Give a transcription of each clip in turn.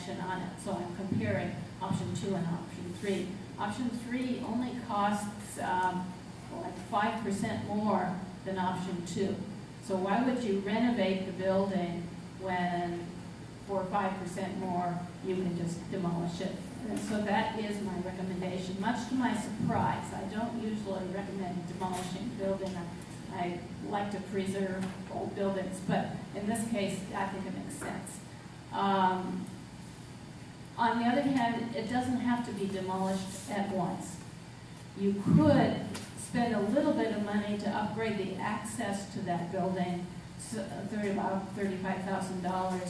expansion on it. So I'm comparing option 2 and option 3. Option 3 only costs like 5% more than option 2. So why would you renovate the building when for 5% more you can just demolish it? And so that is my recommendation, much to my surprise. I don't usually recommend demolishing building. I like to preserve old buildings, but in this case, I think it makes sense. On the other hand, it doesn't have to be demolished at once. You could spend a little bit of money to upgrade the access to that building, about $35,000,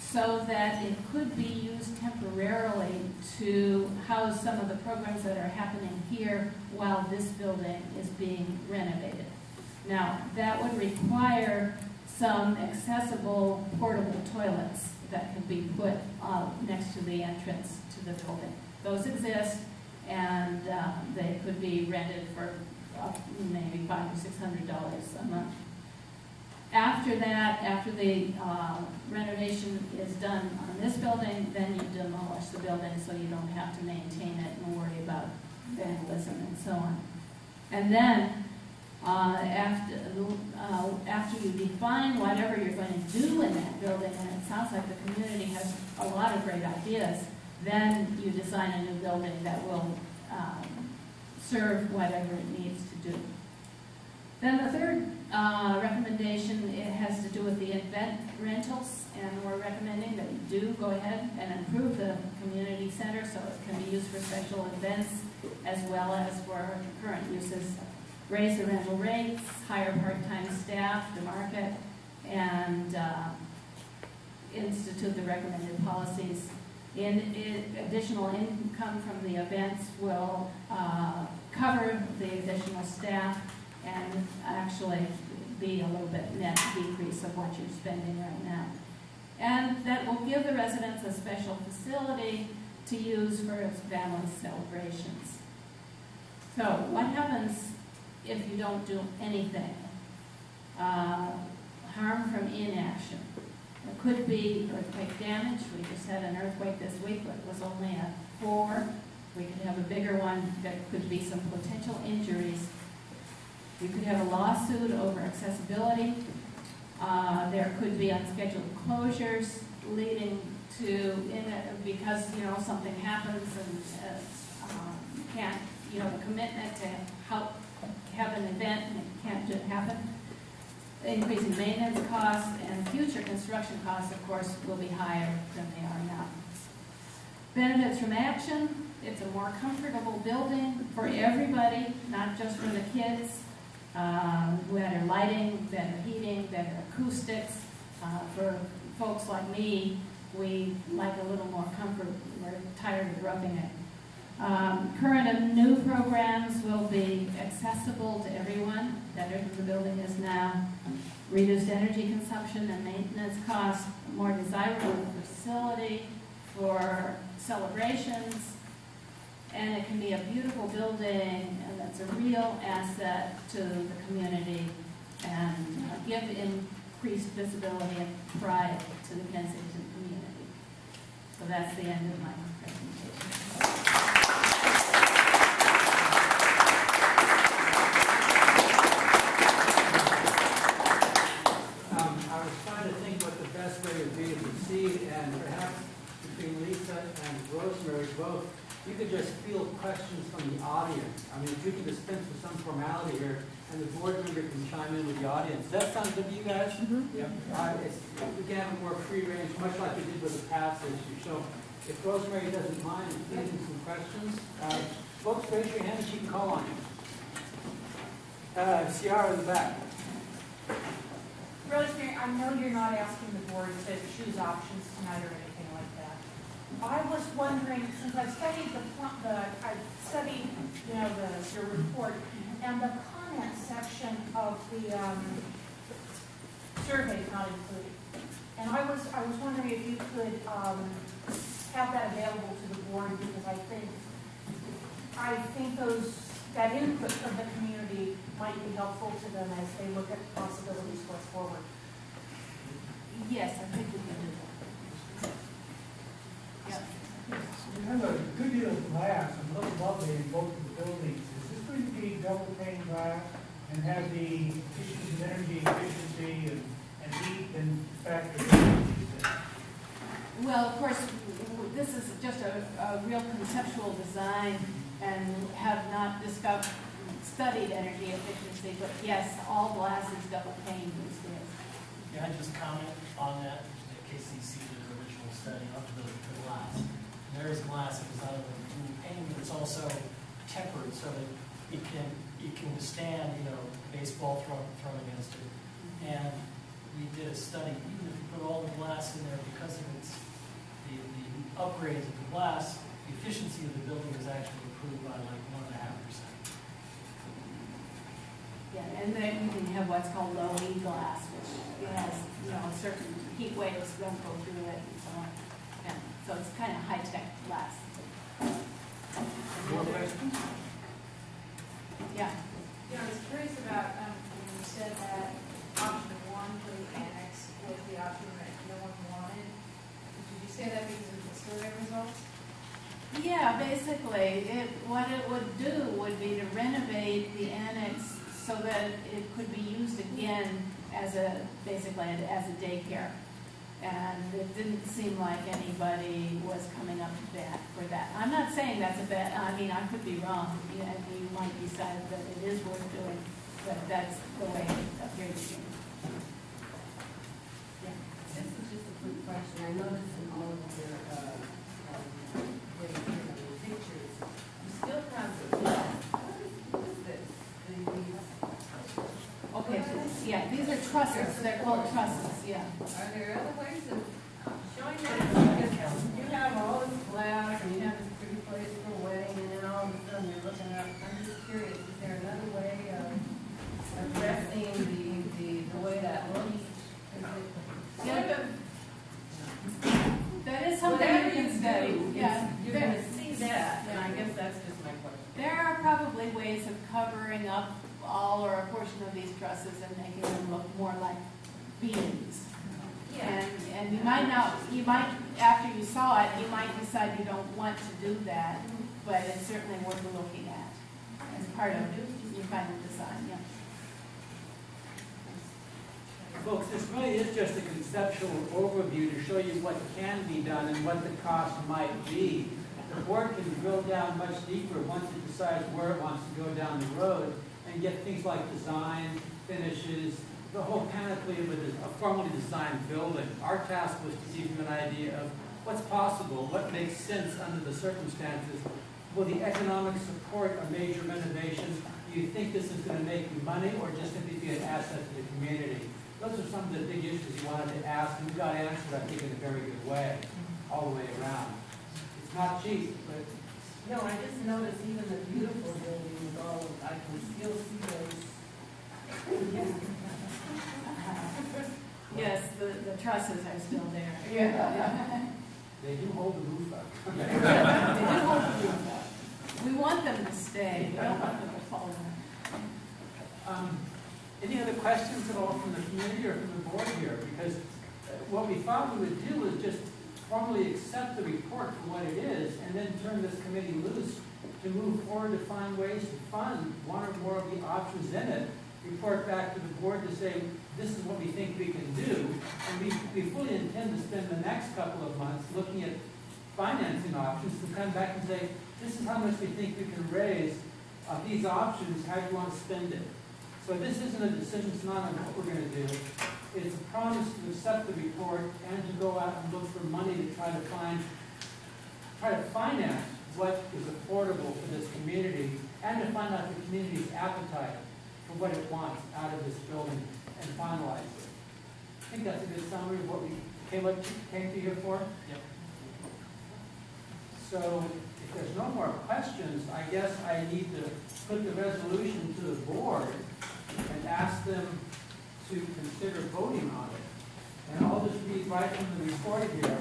so that it could be used temporarily to house some of the programs that are happening here while this building is being renovated. Now, that would require some accessible portable toilets that could be put next to the entrance to the building. Those exist, and they could be rented for maybe $500 or $600 a month. After that, after the renovation is done on this building, then you demolish the building so you don't have to maintain it and worry about vandalism and so on. And then after you define whatever you're going to do in that building, and it sounds like the community has a lot of great ideas, then you design a new building that will serve whatever it needs to do. Then the third recommendation, it has to do with the event rentals, and we're recommending that you do go ahead and improve the community center so it can be used for special events as well as for current uses. Raise the rental rates, hire part-time staff to market, and institute the recommended policies. Additional income from the events will cover the additional staff and actually be a little bit net decrease of what you're spending right now. And that will give the residents a special facility to use for family celebrations. So what happens if you don't do anything? Harm from inaction. It could be earthquake damage. We just had an earthquake this week, but it was only a 4. We could have a bigger one. There could be some potential injuries. You could have a lawsuit over accessibility. There could be unscheduled closures leading to, because something happens and you can't, the commitment to help have an event and it can't just happen. Increasing maintenance costs and future construction costs, of course, will be higher than they are now. Benefits from action: it's a more comfortable building for everybody, not just for the kids. Better lighting, better heating, better acoustics. For folks like me, we like a little more comfort. We're tired of roughing it. Current and new programs will be accessible to everyone, better than the building is now. Reduced energy consumption and maintenance costs, more desirable facility for celebrations, and it can be a beautiful building and that's a real asset to the community and give increased visibility and pride to the Kensington community. So that's the end of my presentation. I was trying to think what the best way would be to proceed, and perhaps between Lisa and Rosemary both, you could just field questions from the audience. I mean, if you could dispense with some formality here, and the board member can chime in with the audience. Does that sound good to you guys? Mm-hmm. Yep. Again, more free range, much like we did with the past issue. So if Rosemary doesn't mind fielding some questions, folks, raise your hand and she can call on you. Ciara in the back. Rosemary, I know you're not asking the board to choose options tonight or anything like that. I was wondering, since I've studied your report and the comment section of the survey is not included, and I was wondering if you could have that available to the board, because I think that input from the community might be helpful to them as they look at possibilities going forward. Yes, I think we can do that. glass, and look lovely in both of the buildings. Is this going to be double pane glass and have the issues of energy efficiency and heat and factors? Well, of course, this is just a real conceptual design and have not studied energy efficiency, but yes, all glass is double pane these days. Yeah, I just comment on that, the KCC did an original study of the glass. And there is glass that is not only dual pane, but it's also tempered so that it can withstand, baseball thrown against it. And we did a study, even if you put all the glass in there, because of the upgrades of the glass, the efficiency of the building is actually improved by like 1.5%. Yeah, and then you can have what's called low E glass, which has, certain heat waves don't go through it and so on. Yeah, so it's kind of high-tech glass. More questions? Yeah. I was curious about, when you said that option 1 for the annex was the option that no one wanted. Did you say that because of the survey results? Yeah, basically, what it would do would be to renovate the annex so that it could be used again as a daycare. And it didn't seem like anybody was coming up to bat for that. I'm not saying that's a bad, I could be wrong, and you might decide that it is worth doing, but that's the way it appears to me. Yeah. This is just a quick question. I noticed in all of your pictures, you still have the what is this? Okay, yeah, these are trusses. They're called trusses, yeah. Are there other ways of showing that? You have all this glass and you have this pretty place for a wedding, and then all of a sudden you're looking up. I'm just curious, is there another way of addressing the way that looks? Yeah, that is something you can study. Yeah, You're going to see that, and I guess that's just my question. there are probably ways of covering up all or a portion of these trusses and making them look more like beams. Yeah. And you might, after you saw it, you might decide you don't want to do that, but it's certainly worth looking at as part of your final design, yeah. Folks, this really is just a conceptual overview to show you what can be done and what the cost might be. The board can drill down much deeper once it decides where it wants to go down the road and get things like design, finishes, the whole panoply of a formally designed building. Our task was to give you an idea of what's possible, what makes sense under the circumstances. Will the economic support a major renovation? Do you think this is going to make you money or just simply be an asset to the community? Those are some of the big issues you wanted to ask, and we got answered, I think, in a very good way, all the way around. It's not cheap, but... No, I just noticed even the beautiful buildings, I can still see those. Yes, the trusses are still there. Yeah. They do hold the roof up. They do hold the roof up. We want them to stay. We don't want them to fall down. Any other questions at all from the community or from the board here? Because what we thought we would do was just formally accept the report for what it is and then turn this committee loose to move forward to find ways to fund one or more of the options in it, report back to the board to say, this is what we think we can do. And we fully intend to spend the next couple of months looking at financing options to come back and say, this is how much we think we can raise of these options, how do you want to spend it? So this isn't a decision tonight on what we're going to do. It's a promise to accept the report and to go out and look for money to try to finance what is affordable for this community and to find out the community's appetite for what it wants out of this building and finalize it. I think that's a good summary of what we came to here for. Yep. So if there's no more questions, I guess I need to put the resolution to the board and ask them to consider voting on it. And I'll just read right from the report here.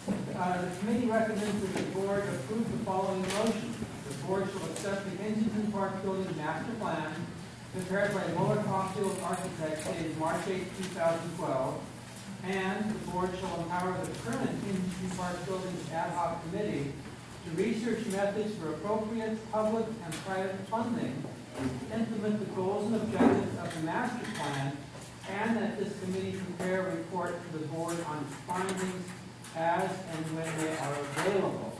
The committee recommends that the board approve the following motion. The board shall accept the Kensington Park Building Master Plan prepared by Muller Caulfield Architects dated March 8, 2012, and the board shall empower the current Kensington Park Buildings Ad Hoc Committee to research methods for appropriate public and private funding to implement the goals and objectives of the master plan, and that this committee prepare a report to the board on its findings as and when they are available.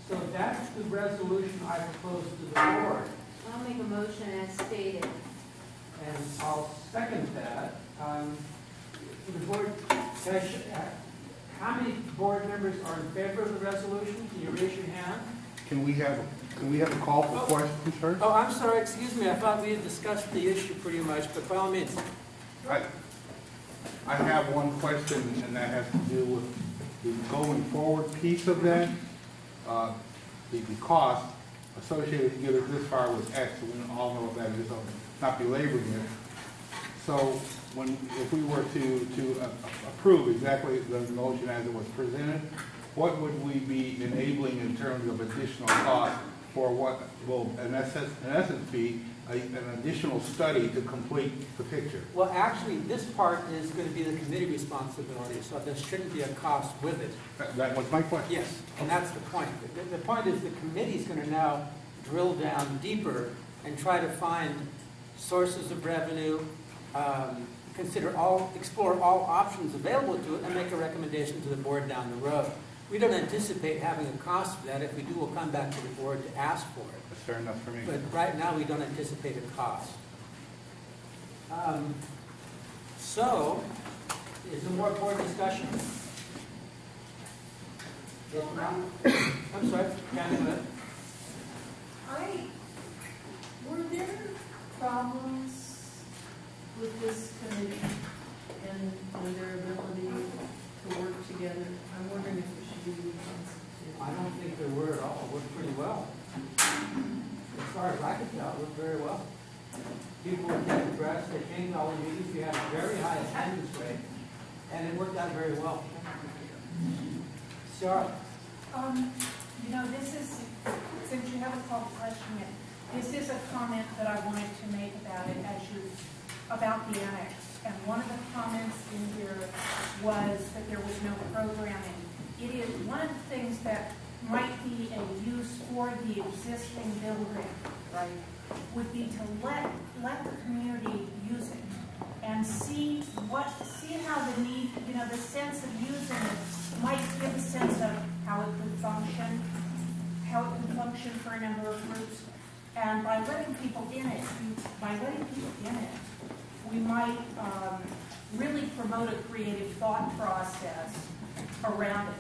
So that's the resolution I propose to the board. I'll make a motion as stated. And I'll second that. The board, how many board members are in favor of the resolution? Can you raise your hand? Can we have a call for questions first? Oh, I'm sorry, excuse me. I thought we had discussed the issue pretty much, but by all means. I have one question, and that has to do with the going forward piece of that. The cost associated to get us this far was X, and we all know what that is, so not belaboring it. So if we were to approve exactly the motion as it was presented, what would we be enabling in terms of additional cost for what will, in essence be an additional study to complete the picture? Well, actually, this part is going to be the committee responsibility, so there shouldn't be a cost with it. That was my question. Yes, and that's the point. The point is the committee is going to now drill down deeper and try to find sources of revenue, explore all options available to it, and make a recommendation to the board down the road. We don't anticipate having a cost for that. If we do, we'll come back to the board to ask for it. That's fair enough for me. But right now, we don't anticipate a cost. So, is there more board discussion? If not, I'm sorry, Cathie, go ahead. Were there problems with this committee and their ability to work together? I'm wondering if it should be reconstituted. I don't think there were at all. It worked pretty well. As far as I could tell, it worked very well. People were getting dressed. They came to all the meetings. We had a very high attendance rate, and it worked out very well. Sarah? This is, since you haven't called the question yet, this is a comment that I wanted to make about it about the annex. And one of the comments in here was that there was no programming. It is one of the things that might be a use for the existing building, right, would be to let the community use it and see how the need, the sense of using it might give a sense of how it could function for a number of groups. And by letting people in it, we might really promote a creative thought process around it.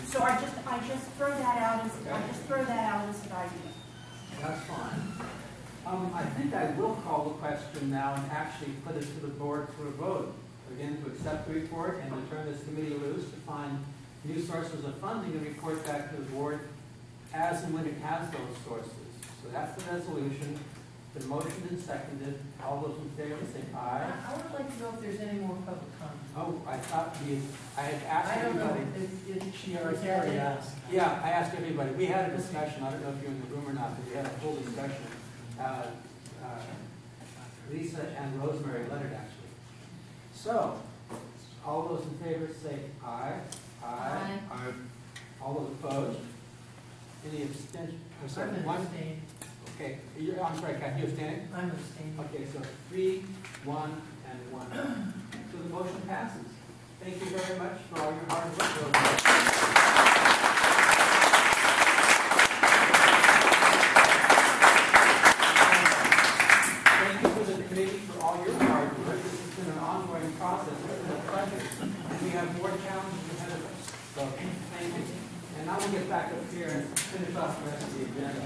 So I just throw that out as an idea. That's fine. I think I will call the question now and actually put it to the board for a vote. Again, to accept the report and to turn this committee loose to find new sources of funding and report back to the board as and when it has those sources. So that's the resolution. The motion is seconded. All those in favor say aye. I would like to know if there's any more public comment. Oh, I thought I had asked everybody. I don't know if She already asked. Yeah, I asked everybody. We had a discussion. I don't know if you're in the room or not, but we had a full discussion. Lisa and Rosemary led it, actually. So, all those in favor say aye. Aye. Aye. All those opposed? Any abstention? I'm sorry, I'm one? abstaining. Okay, I'm sorry, Cathie, you abstaining? I'm abstaining. Okay, so 3, 1, and 1. So the motion passes. Thank you very much for all your hard work. Thank you for the committee for all your hard work. This has been an ongoing process. It's been a pleasure. And we have more challenges ahead of us. So thank you. And now we'll get back up here and finish off the rest of the agenda.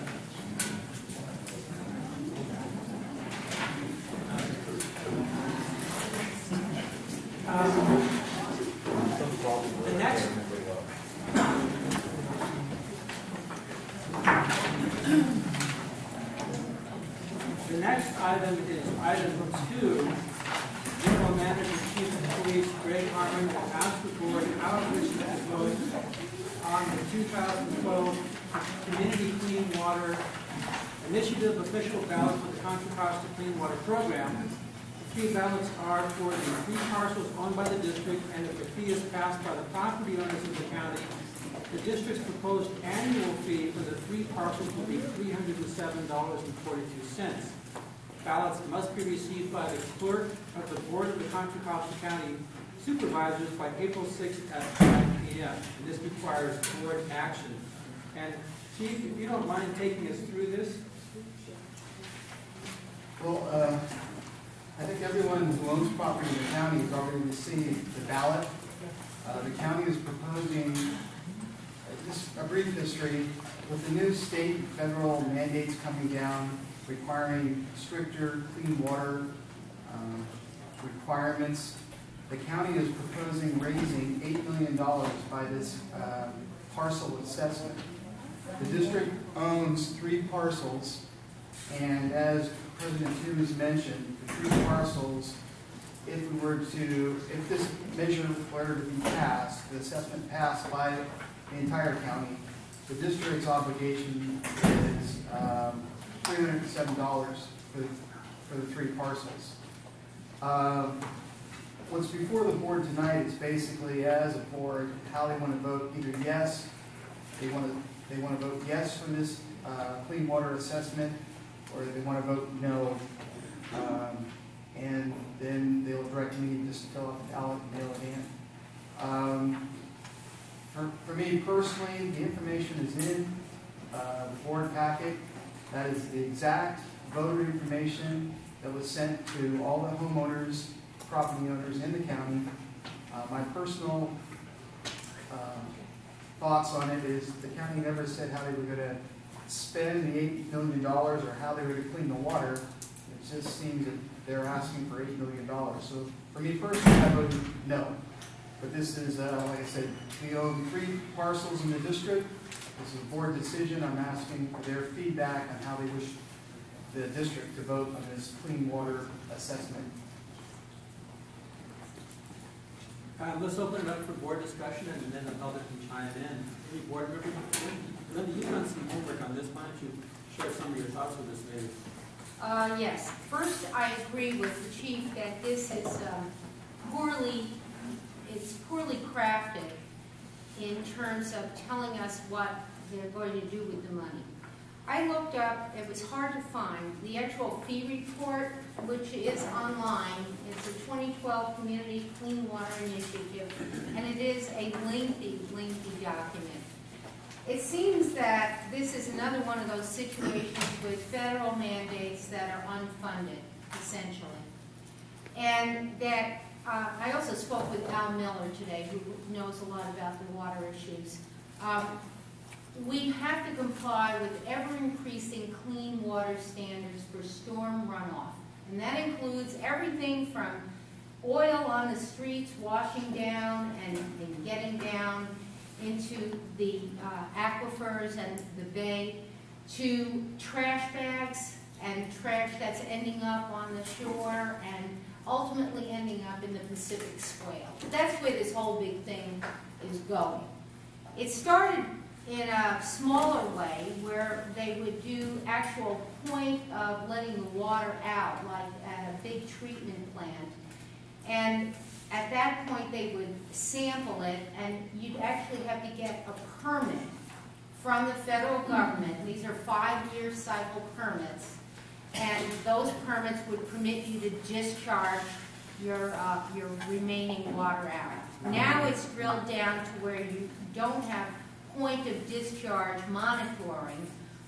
The next item is item 2. General Manager, Chief of Police Greg Harmon will ask the board how it wishes to vote on the 2012 Community Clean Water Initiative official ballot for the Contra Costa Clean Water Program. The 3 ballots are for the 3 parcels owned by the district, and if the fee is passed by the property owners of the county, The district's proposed annual fee for the 3 parcels will be $307.42. Ballots must be received by the clerk of the Board of the Contra Costa County Supervisors by April 6th at 5 p.m. And this requires board action. And Chief, if you don't mind taking us through this. Well, I think everyone who owns property in the county has already received the ballot. The county is proposing, just a brief history, with the new state and federal mandates coming down requiring stricter clean water requirements. The county is proposing raising $8 million by this parcel assessment. The district owns 3 parcels, and as President Hughes mentioned, the 3 parcels, if this measure were to be passed, the assessment passed by the entire county, the district's obligation is $307 for the 3 parcels. What's before the board tonight is basically, as a board, how they want to vote. Either yes, they want to vote yes for this clean water assessment, or they want to vote no. And then they'll direct me just to fill out the ballot and mail it in. For me personally, the information is in the board packet. That is the exact voter information that was sent to all the homeowners, property owners in the county. My personal thoughts on it is the county never said how they were going to spend the $8 million or how they were going to clean the water. It just seems that they're asking for $8 million. So for me personally, I voted no. But this is, like I said, we own 3 parcels in the district. This is a board decision. I'm asking for their feedback on how they wish the district to vote on this clean water assessment. Let's open it up for board discussion, and then the public can chime in. Any board members? Linda, you've done some homework on this. Why don't you share some of your thoughts with us, maybe? Yes. First, I agree with the chief that this is poorly crafted in terms of telling us what they're going to do with the money. I looked up, it was hard to find, the actual fee report, which is online. It's a 2012 Community Clean Water Initiative, and it is a lengthy document. It seems that this is another one of those situations with federal mandates that are unfunded, essentially. And that I also spoke with Al Miller today, who knows a lot about the water issues. We have to comply with ever-increasing clean water standards for storm runoff. And that includes everything from oil on the streets washing down and getting down into the aquifers and the bay, to trash bags and trash that's ending up on the shore and ultimately ending up in the Pacific Swale. That's where this whole big thing is going. It started in a smaller way where they would do actual point of letting the water out, like at a big treatment plant. And at that point they would sample it, and you'd actually have to get a permit from the federal government. These are 5-year cycle permits. And those permits would permit you to discharge your remaining water out. Now it's drilled down to where you don't have point of discharge monitoring.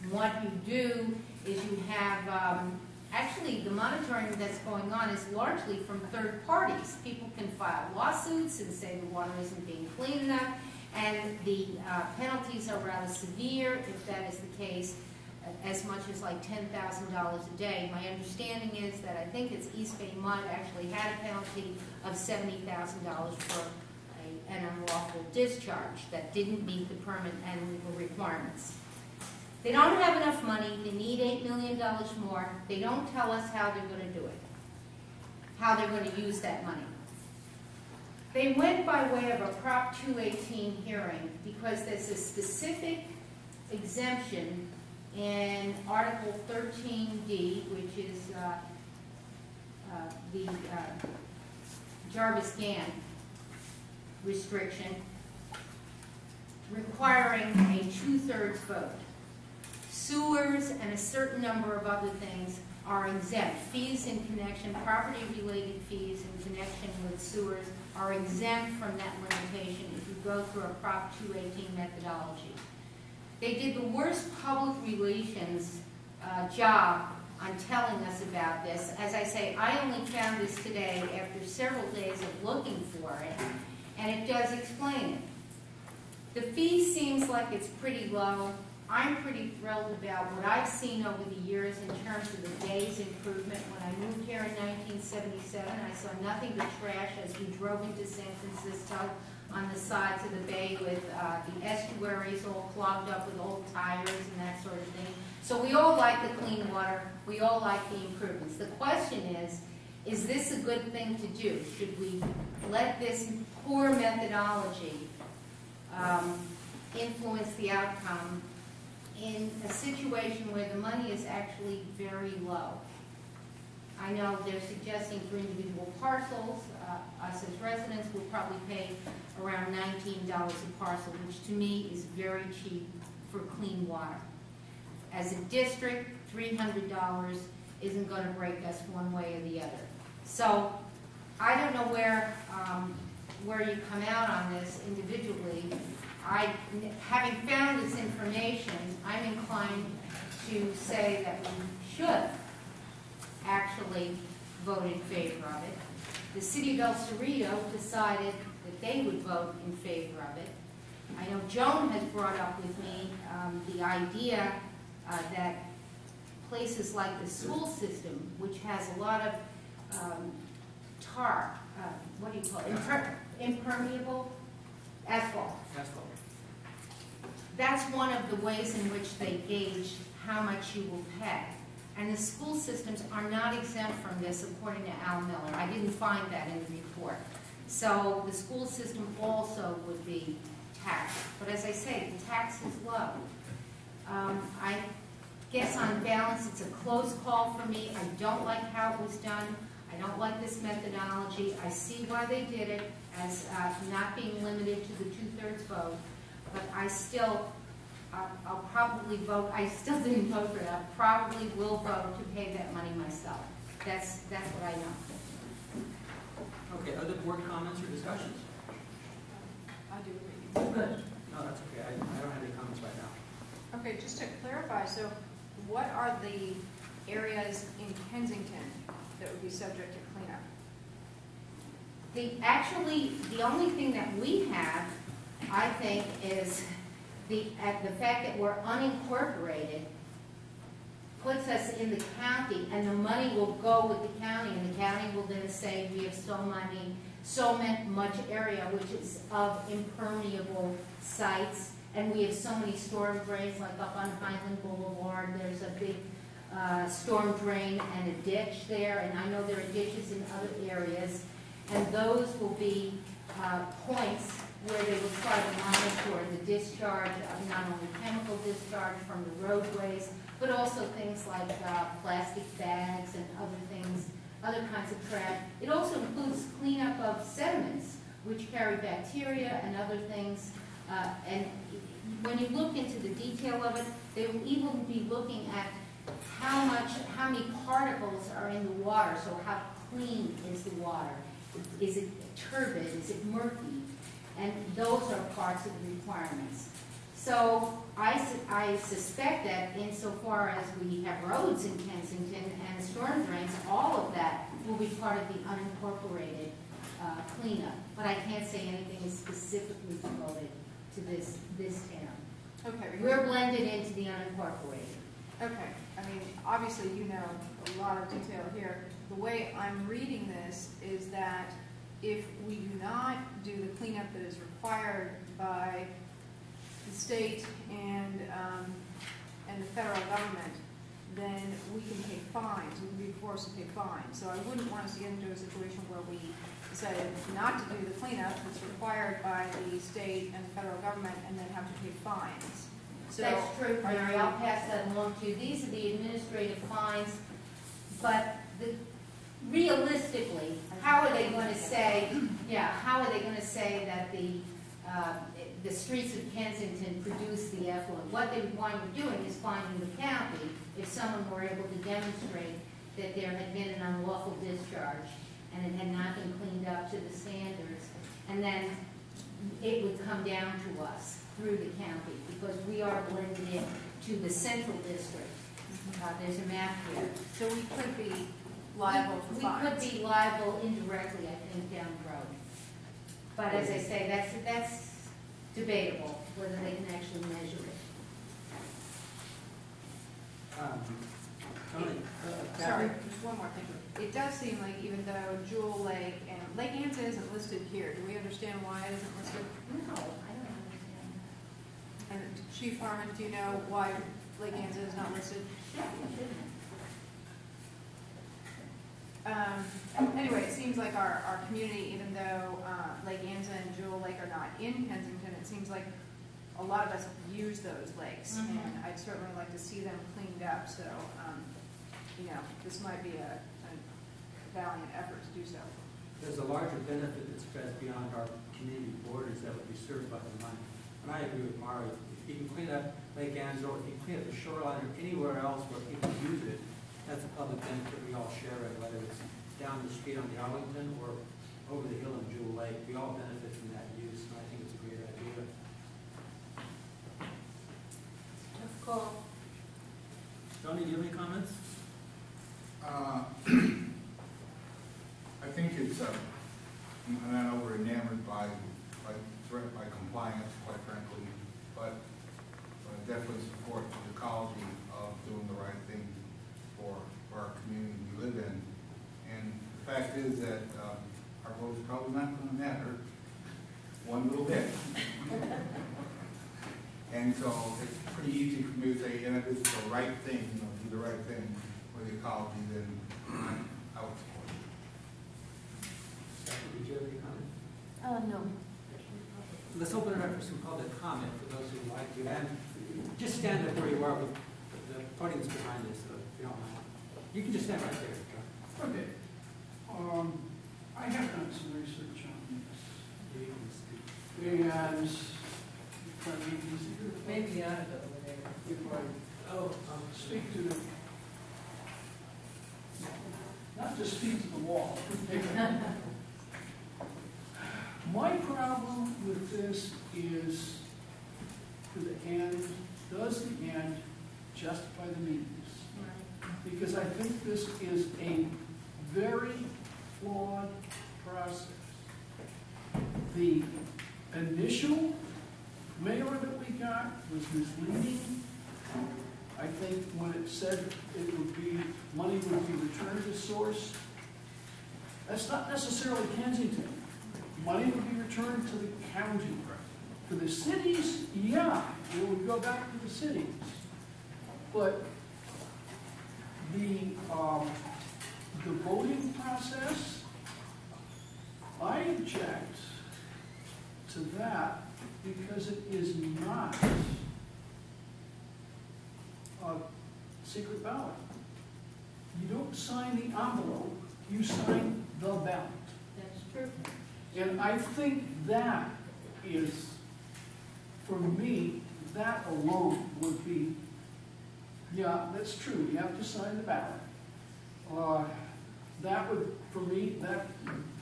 What you do is you have, actually the monitoring that's going on is largely from third parties. People can file lawsuits and say the water isn't being clean enough, and the penalties are rather severe if that is the case, as much as like $10,000 a day. My understanding is that I think it's East Bay Mud actually had a penalty of $70,000 for an unlawful discharge that didn't meet the permit and legal requirements. They don't have enough money. They need $8 million more. They don't tell us how they're going to do it, how they're going to use that money. They went by way of a Prop 218 hearing because there's a specific exemption in Article 13D, which is the Jarvis-Gann restriction, requiring a 2/3 vote. Sewers and a certain number of other things are exempt. Fees in connection, property-related fees in connection with sewers are exempt from that limitation if you go through a Prop 218 methodology. They did the worst public relations job on telling us about this. As I say, I only found this today after several days of looking for it, and it does explain it. The fee seems like it's pretty low. I'm pretty thrilled about what I've seen over the years in terms of the day's improvement. When I moved here in 1977, I saw nothing but trash as we drove into San Francisco on the sides of the bay with the estuaries all clogged up with old tires and that sort of thing. So we all like the clean water. We all like the improvements. The question is this a good thing to do? Should we let this poor methodology influence the outcome in a situation where the money is actually very low? I know they're suggesting for individual parcels, us as residents will probably pay around $19 a parcel, which to me is very cheap for clean water. As a district, $300 isn't going to break us one way or the other. So I don't know where you come out on this individually. Having found this information, I'm inclined to say that we should actually vote in favor of it. The city of El Cerrito decided that they would vote in favor of it. I know Joan has brought up with me the idea that places like the school system, which has a lot of tar, what do you call it? Impermeable asphalt. That's one of the ways in which they gauge how much you will pay. And the school systems are not exempt from this, according to Al Miller. I didn't find that in the report. So the school system also would be taxed. But as I say, the tax is low. I guess on balance, it's a close call for me. I don't like how it was done. I don't like this methodology. I see why they did it as not being limited to the 2/3 vote. But I still, I'll probably vote, I still didn't vote for it. I probably will vote to pay that money myself. That's what I know. Okay, other board comments or discussions? I do agree. Good. No, that's okay. I don't have any comments right now. Okay, just to clarify, so what are the areas in Kensington that would be subject to cleanup? The only thing that we have, I think, is the fact that we're unincorporated puts us in the county, and the money will go with the county, and the county will then say we have so much area which is of impermeable sites, and we have so many storm drains, like up on Highland Boulevard, there's a big storm drain and a ditch there, and I know there are ditches in other areas, and those will be points where they will try to monitor the discharge of not only chemical discharge from the roadways, but also things like plastic bags and other things, other kinds of trash. It also includes cleanup of sediments, which carry bacteria and other things. And when you look into the detail of it, they will even be looking at how many particles are in the water, so how clean is the water. Is it turbid? Is it murky? And those are parts of the requirements. So I suspect that insofar as we have roads in Kensington and storm drains, all of that will be part of the unincorporated cleanup. But I can't say anything is specifically devoted to this town. Okay. We're blended into the unincorporated. Okay. I mean, obviously you know a lot of detail here. The way I'm reading this is that if we do not do the cleanup that is required by the state and the federal government, then we can pay fines. We can be forced to pay fines. So I wouldn't want us to get into a situation where we decided not to do the cleanup that's required by the state and the federal government and then have to pay fines. So that's true, Mary. I'll pass that along to you. These are the administrative fines, but realistically, how are they going to say? Yeah, how are they going to say that the streets of Kensington produce the effluent. What they would wind up doing is finding the county if someone were able to demonstrate that there had been an unlawful discharge and it had not been cleaned up to the standards. And then it would come down to us through the county because we are blended in to the central district. There's a map here. So we could be liable for fines. We could be liable indirectly, I think, down the road. But as I say, that's debatable, whether they can actually measure it. Tony, Sorry, just one more thing. It does seem like even though Jewel Lake and Lake Anza isn't listed here, do we understand why it isn't listed? No, I don't understand. And Chief Harmon, do you know why Lake Anza is not listed? Anyway, it seems like our community, even though Lake Anza and Jewel Lake are not in Kensington, it seems like a lot of us use those lakes, and I'd certainly like to see them cleaned up. So, this might be a valiant effort to do so. there's a larger benefit that spreads beyond our community borders that would be served by the money. And I agree with Mari. If you can clean up Lake Anza, or if you can clean up the shoreline or anywhere else where people use it, that's a public benefit we all share it, whether it's down the street on the Arlington or over the hill in Jewel Lake. We all benefit from that use, and I think it's a great idea. Tough call. Tony, do you have any comments? I think it's, I'm not over enamored by compliance, quite frankly, but I definitely support the ecology of doing the right thing for our community we live in. And the fact is that our vote's probably not going to matter one little bit. And so it's pretty easy for me to say, this is the right thing, do the right thing for the ecology, then I would support it. Jackie, did you have any comments? No. Let's open it up for some public comment for those who would like to. And just stand up where you are with the podium's behind us, so if you don't mind. You can just stand right there, John. Okay. I have done some research on this. You can speak. And if I may be easier, Maybe I don't know. if I speak to, not just speak to the wall. My problem with this is, to the end, does the end justify the means? Because I think this is a very flawed process. The initial mayor that we got was misleading. I think when it said it would be, money would be returned to source, that's not necessarily Kensington. Money would be returned to the county. For the cities, yeah, it would go back to the cities. But the voting process, I object to that because it is not a secret ballot. You don't sign the envelope, you sign the ballot. That's true. And I think that is, for me, that alone would be, yeah, that's true, you have to sign the ballot. That would, for me, that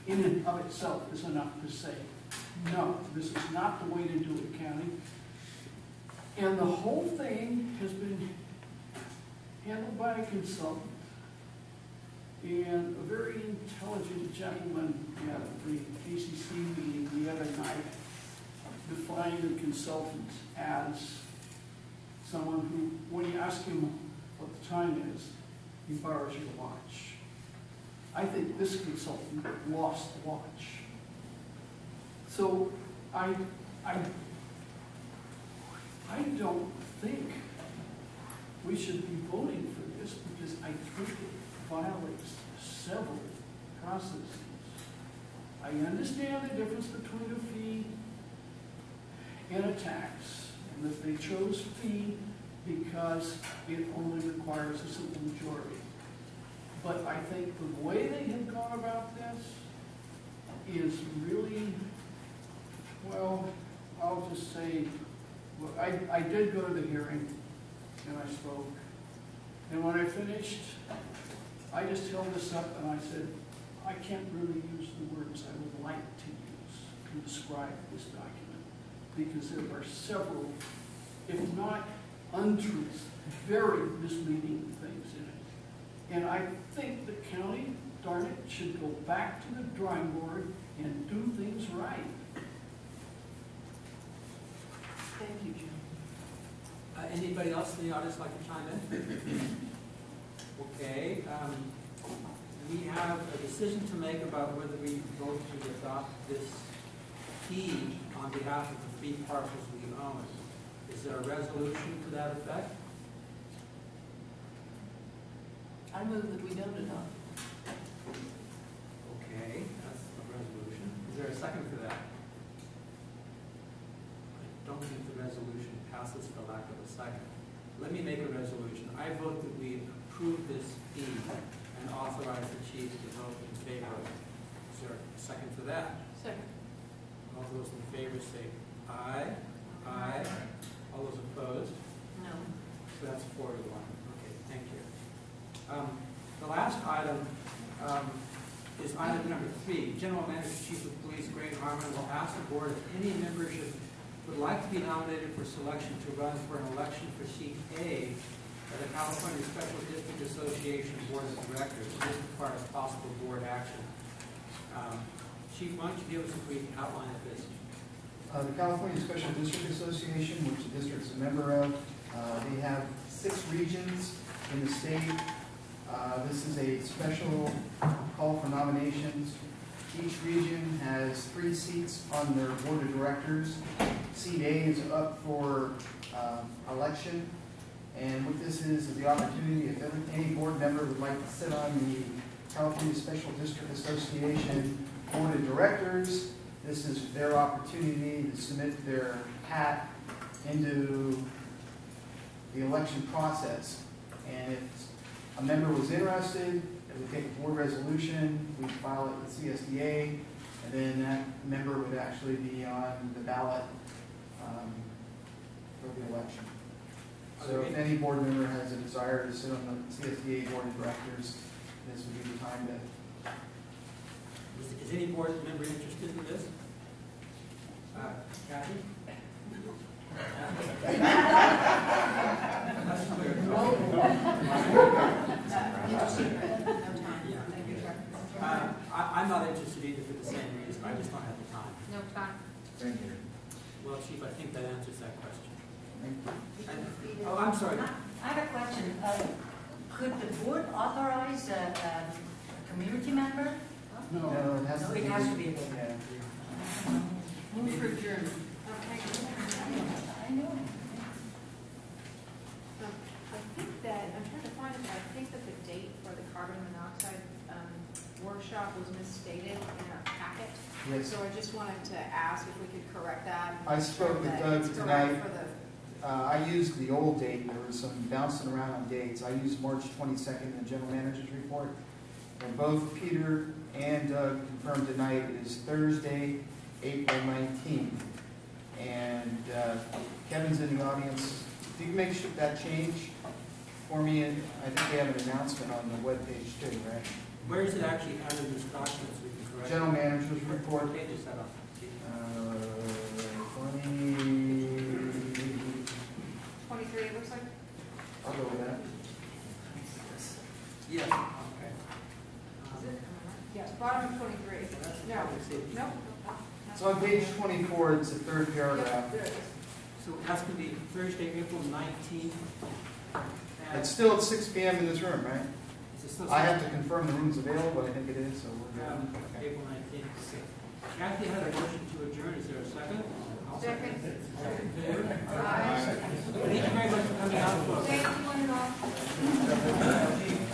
in and of itself is enough to say, no, this is not the way to do it, county. And the whole thing has been handled by a consultant and a very intelligent gentleman at the KCC meeting the other night defined a consultant as someone who, when you ask him what the time is, he borrows your watch. I think this consultant lost the watch. So I don't think we should be voting for this because I think it violates several processes. I understand the difference between a fee and a tax, and that they chose fee because it only requires a simple majority. But I think the way they have gone about this is really, well, I'll just say, well, I did go to the hearing, and I spoke. And when I finished, I just held this up and I said, I can't really use the words I would like to use to describe this document, because there are several, if not untruths, very misleading things in it. And I think the county, darn it, should go back to the drawing board and do things right. Thank you, Jim. Anybody else in the audience like to chime in? Okay, we have a decision to make about whether we vote to adopt this fee on behalf of the 3 parcels we own. Is there a resolution to that effect? I move that we don't adopt. Okay, that's a resolution. Is there a second for that? I don't think the resolution passes for lack of a second. Let me make a resolution. I vote that we approve this fee and authorize the chief to vote in favor of it. Is there a second for that? Second. All those in favor say aye. Aye. All those opposed? No. So that's 4 to 1. Okay, thank you. The last item is item number 3. General Manager, Chief of Police Greg Harmon will ask the board if any membership would like to be nominated for selection to run for an election for seat A at the California Special District Association Board of Directors. This requires possible board action. Chief, why don't you give us a brief outline of this? The California Special District Association, which the district's a member of, they have 6 regions in the state. This is a special call for nominations. Each region has 3 seats on their board of directors. Seat A is up for election, and what this is the opportunity, if any board member would like to sit on the California Special District Association Board of Directors, this is their opportunity to submit their hat into the election process. And if a member was interested, it would take a board resolution, we'd file it with CSDA, and then that member would actually be on the ballot for the election. So if any board member has a desire to sit on the CSDA Board of Directors, this would be the time to. Is any board member interested in this? Kathy? That's clear. I'm not interested either for the same reason. I just don't have the time. No time. Thank you. Well, Chief, I think that answers that question. Thank you. Oh, I'm sorry. I have a question. Could the board authorize a community member? No. No, it has No, to it be. has to be. Yeah. Move for adjournment. I know. I think that, I'm trying to find it, but I think that the date for the carbon monoxide workshop was misstated in our packet. Yes. So I just wanted to ask if we could correct that. I spoke with That Doug it's tonight. correct for the I used the old date. There was some bouncing around on dates. I used March 22nd in the General Manager's report. And both Peter and Doug confirmed tonight it is Thursday, April 19th. And Kevin's in the audience. If you can make sure that change for me, and I think they have an announcement on the webpage too, right? Where is it actually added in this document so we can correct it? General Manager's report. What page is that on? 23, it looks like. I'll go with that. Yes. Okay. Yes, bottom of 23. No, nope. So on page 24, it's the 3rd paragraph. There it is. So that's going to be Thursday, April 19th. And It's still at 6 p.m. in this room, right? is it still I have to confirm the room's available, but I think it is, so we're good. Okay. April 19th. Kathy had a motion to adjourn. Is there a second? I'll Second. All in favor? Aye. Thank you very much for coming out, folks. Thank you, one and all.